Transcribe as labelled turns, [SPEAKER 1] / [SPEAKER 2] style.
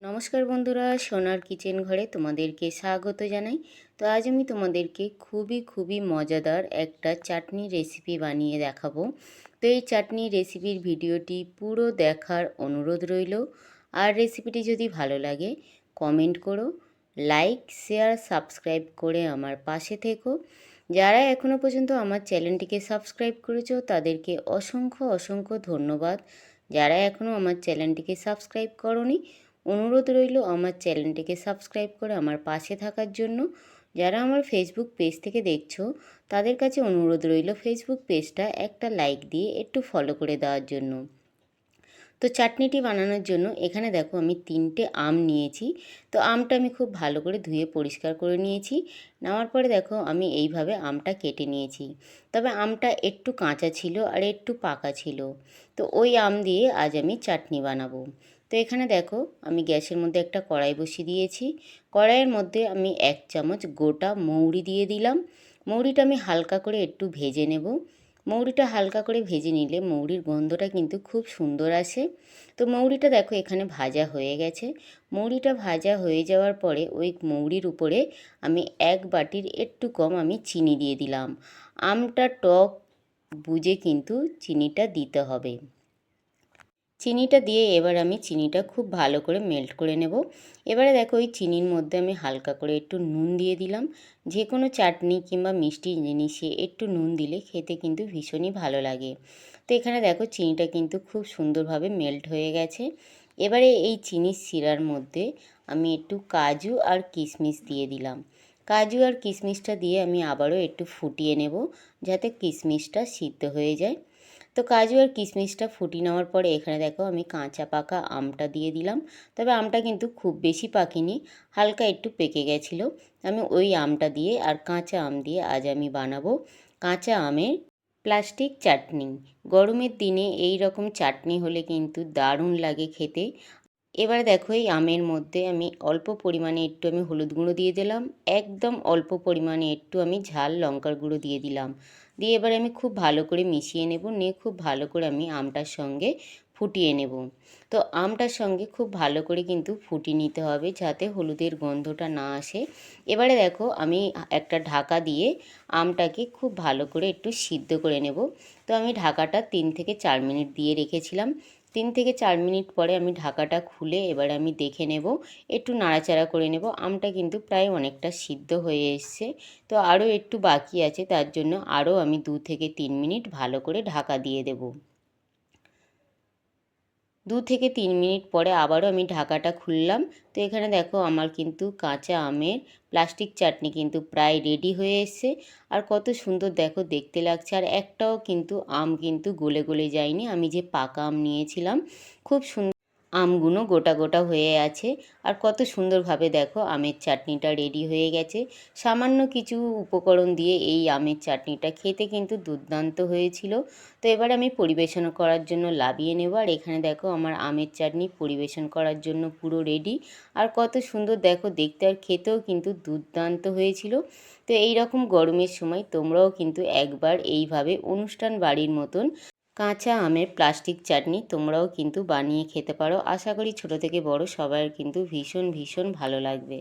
[SPEAKER 1] নমস্কার বন্ধুরা, সোনার কিচেন ঘরে তোমাদেরকে স্বাগত জানাই। তো আজ আমি তোমাদেরকে খুবই মজাদার একটা চাটনি রেসিপি বানিয়ে দেখাবো। তো এই চাটনি রেসিপির ভিডিওটি পুরো দেখার অনুরোধ রইল। আর রেসিপিটি যদি ভালো লাগে কমেন্ট করো, লাইক শেয়ার সাবস্ক্রাইব করে আমার পাশে থেকো। যারা এখনও পর্যন্ত আমার চ্যানেলটিকে সাবস্ক্রাইব করেছো তাদেরকে অসংখ্য ধন্যবাদ। যারা এখনও আমার চ্যানেলটিকে সাবস্ক্রাইব করোনি, অনুরোধ রইল আমার চ্যানেলটিকে সাবস্ক্রাইব করে আমার পাশে থাকার জন্য। যারা আমার ফেসবুক পেজ থেকে দেখছো তাদের কাছে অনুরোধ রইল ফেসবুক পেজটা একটা লাইক দিয়ে একটু ফলো করে দেওয়ার জন্য। তো চাটনিটি বানানোর জন্য এখানে দেখো আমি 3টে আম নিয়েছি। তো আমটা আমি খুব ভালো করে ধুয়ে পরিষ্কার করে নিয়েছি। নেওয়ার পরে দেখো আমি এইভাবে আমটা কেটে নিয়েছি। তবে আমটা একটু কাঁচা ছিল আর একটু পাকা ছিল। তো ওই আম দিয়ে আজ আমি চাটনি বানাবো। তো এখানে দেখো আমি গ্যাসের মধ্যে একটা কড়াই বসিয়ে দিয়েছি। কড়াইয়ের মধ্যে আমি 1 চামচ গোটা মৌরি দিয়ে দিলাম। মৌরিটা আমি হালকা করে একটু ভেজে নেব। মৌরিটা হালকা করে ভেজে নিলে মৌরির গন্ধটা কিন্তু খুব সুন্দর আসে। তো মৌরিটা দেখো এখানে ভাজা হয়ে গেছে। মৌরিটা ভাজা হয়ে যাওয়ার পরে ওই মৌরির উপরে আমি 1 বাটির একটু কম আমি চিনি দিয়ে দিলাম। আমটা টক বুঝে কিন্তু চিনিটা দিতে হবে। চিনিটা দিয়ে এবার আমি চিনিটা খুব ভালো করে মেল্ট করে নেব। এবারে দেখো ওই চিনির মধ্যে আমি হালকা করে একটু নুন দিয়ে দিলাম। যে কোনো চাটনি কিংবা মিষ্টি জিনিসে একটু নুন দিলে খেতে কিন্তু ভীষণই ভালো লাগে। তো এখানে দেখো চিনিটা কিন্তু খুব সুন্দরভাবে মেল্ট হয়ে গেছে। এবারে এই চিনির শিরার মধ্যে আমি একটু কাজু আর কিশমিশ দিয়ে দিলাম। কাজু আর কিশমিশটা দিয়ে আমি আবারও একটু ফুটিয়ে নেব যাতে কিশমিশটা সিদ্ধ হয়ে যায়। তো কাজু আর কিশমিশটা ফুটিয়ে নেওয়ার পরে এখানে দেখো আমি কাঁচা পাকা আমটা দিয়ে দিলাম। তবে আমটা কিন্তু খুব বেশি পাকেনি, হালকা একটু পেকে গেছিলো। আমি ওই আমটা দিয়ে আর কাঁচা আম দিয়ে আজ আমি বানাবো কাঁচা আমের প্লাস্টিক চাটনি। গরমের দিনে এই রকম চাটনি হলে কিন্তু দারুণ লাগে খেতে। এবারে দেখো এই আমের মধ্যে আমি অল্প পরিমাণে একটু আমি হলুদ গুঁড়ো দিয়ে দিলাম। একদম অল্প পরিমাণে একটু আমি ঝাল লঙ্কার গুঁড়ো দিয়ে দিলাম। দিয়ে এবারে আমি খুব ভালো করে মিশিয়ে নেব। নিয়ে খুব ভালো করে আমি আমটার সঙ্গে ফুটিয়ে নেব। তো আমটার সঙ্গে খুব ভালো করে কিন্তু ফুটিয়ে নিতে হবে যাতে হলুদের গন্ধটা না আসে। এবারে দেখো আমি একটা ঢাকা দিয়ে আমটাকে খুব ভালো করে একটু সিদ্ধ করে নেব। তো আমি ঢাকাটা 3 থেকে 4 মিনিট দিয়ে রেখেছিলাম। 3 থেকে 4 মিনিট পরে আমি ঢাকাটা খুলে এবার আমি দেখে নেব, একটু নাড়াচাড়া করে নেব। আমটা কিন্তু প্রায় অনেকটা সিদ্ধ হয়ে এসছে। তো আরও একটু বাকি আছে, তার জন্য আরও আমি 2 থেকে 3 মিনিট ভালো করে ঢাকা দিয়ে দেব। 2 থেকে 3 মিনিট পরে আবারও আমি ঢাকাটা খুললাম। তো এখানে দেখো আমার কিন্তু কাঁচা আমের প্লাস্টিক চাটনি কিন্তু প্রায় রেডি হয়ে এসছে। আর কত সুন্দর দেখো দেখতে লাগছে। আর একটাও কিন্তু আম কিন্তু গলে যায়নি। আমি যে পাকা আম নিয়েছিলাম খুব সুন্দর আমগুলো গোটা হয়ে আছে। আর কত সুন্দরভাবে দেখো আমের চাটনিটা রেডি হয়ে গেছে। সামান্য কিছু উপকরণ দিয়ে এই আমের চাটনিটা খেতে কিন্তু দুর্দান্ত হয়েছিল। তো এবার আমি পরিবেশন করার জন্য লাভিয়ে নেব। আর এখানে দেখো আমার আমের চাটনি পরিবেশন করার জন্য পুরো রেডি। আর কত সুন্দর দেখো দেখতে, আর খেতেও কিন্তু দুর্দান্ত হয়েছিল। তো এই রকম গরমের সময় তোমরাও কিন্তু একবার এইভাবে অনুষ্ঠান বাড়ির মতন কাঁচা আমের প্লাস্টিক চাটনি তোমরাও কিন্তু বানিয়ে খেতে পারো। আশা করি ছোট থেকে বড় সবার কিন্তু ভীষণ ভালো লাগবে।